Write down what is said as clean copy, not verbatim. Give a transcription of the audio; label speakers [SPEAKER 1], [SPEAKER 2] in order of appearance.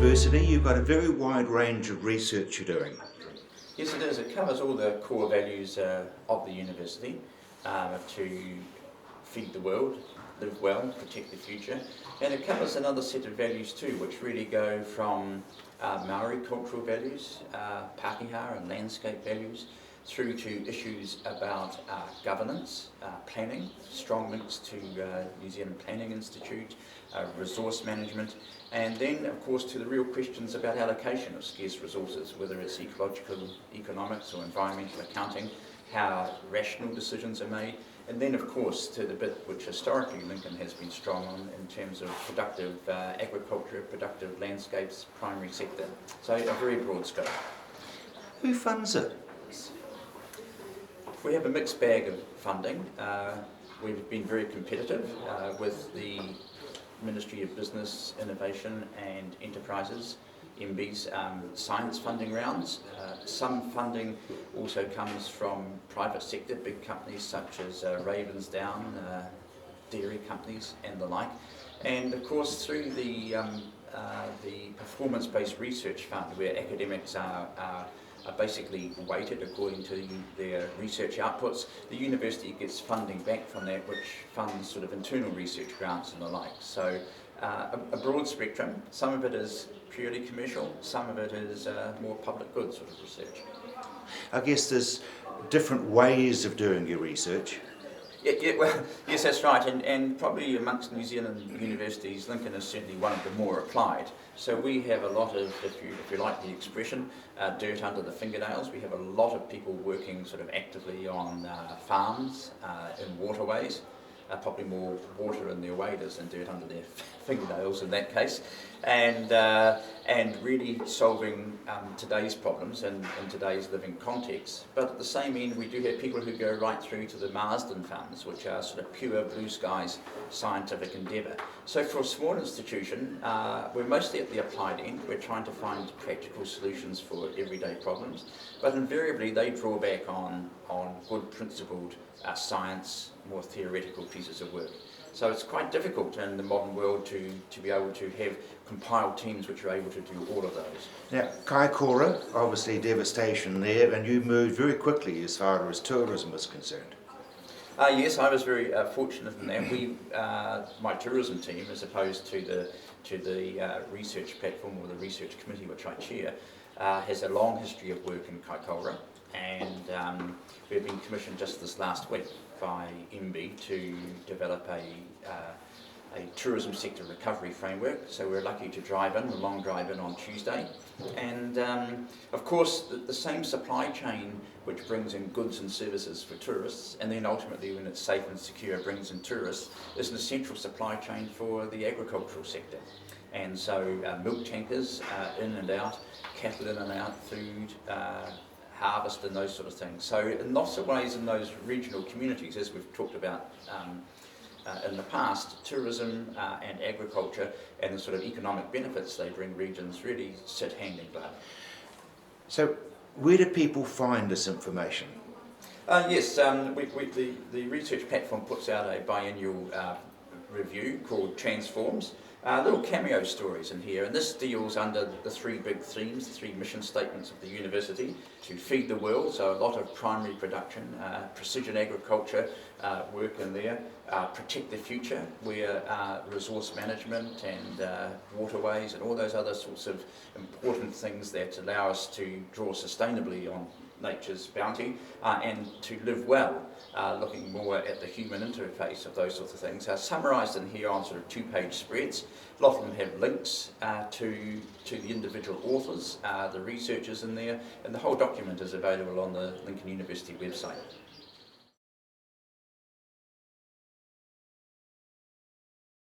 [SPEAKER 1] university, you've got a very wide range of research you're doing.
[SPEAKER 2] Yes, it is. It covers all the core values of the university to feed the world, live well, protect the future. And it covers another set of values too, which really go from Maori cultural values, Pākehā and landscape values, through to issues about governance, planning, strong links to New Zealand Planning Institute, resource management, and then of course to the real questions about allocation of scarce resources, whether it's ecological economics or environmental accounting, how rational decisions are made, and then of course to the bit which historically Lincoln has been strong on in terms of productive agriculture, productive landscapes, primary sector. So a very broad scope.
[SPEAKER 1] Who funds it?
[SPEAKER 2] We have a mixed bag of funding. We've been very competitive with the Ministry of Business, Innovation and Enterprises, MB's science funding rounds. Some funding also comes from private sector, big companies such as Ravensdown, dairy companies and the like. And of course through the performance-based research fund, where academics are basically weighted according to their research outputs, the university gets funding back from that, which funds sort of internal research grants and the like. So a broad spectrum. Some of it is purely commercial, some of it is more public good sort of research.
[SPEAKER 1] I guess there's different ways of doing your research.
[SPEAKER 2] Well, yes, that's right, and probably amongst New Zealand universities, Lincoln is certainly one of the more applied. So we have a lot of, if you like the expression, dirt under the fingernails. We have a lot of people working sort of actively on farms, in waterways, probably more water in their waders than dirt under their fingernails in that case, and really solving today's problems in today's living context. But at the same end, we do have people who go right through to the Marsden funds, which are sort of pure blue skies scientific endeavour. So for a small institution, we're mostly at the applied end. We're trying to find practical solutions for everyday problems, but invariably they draw back on good principled science, more theoretical pieces of work. So it's quite difficult in the modern world to be able to have compiled teams which are able to do all of those.
[SPEAKER 1] Now, Kaikoura, obviously devastation there, and you moved very quickly as far as tourism is concerned.
[SPEAKER 2] Yes, I was very fortunate in that. My tourism team, as opposed to the research platform or the research committee which I chair, has a long history of work in Kaikoura, and we've been commissioned just this last week by MB to develop a tourism sector recovery framework. So we're lucky to drive in, a long drive in on Tuesday. And of course the same supply chain which brings in goods and services for tourists, and then ultimately when it's safe and secure brings in tourists, is an essential supply chain for the agricultural sector. And so milk tankers in and out, cattle in and out, food, harvest and those sort of things. So in lots of ways in those regional communities, as we've talked about in the past, tourism and agriculture and the sort of economic benefits they bring regions really sit hand in glove.
[SPEAKER 1] So where do people find this information?
[SPEAKER 2] Yes, the research platform puts out a biannual review called Transforms. Little cameo stories in here, and this deals under the three big themes, the three mission statements of the university: to feed the world, so a lot of primary production, precision agriculture work in there, protect the future, where resource management and waterways and all those other sorts of important things that allow us to draw sustainably on nature's bounty and to live well, looking more at the human interface of those sorts of things, summarised in here on sort of two-page spreads. A lot of them have links to the individual authors, the researchers in there, and the whole document is available on the Lincoln University website.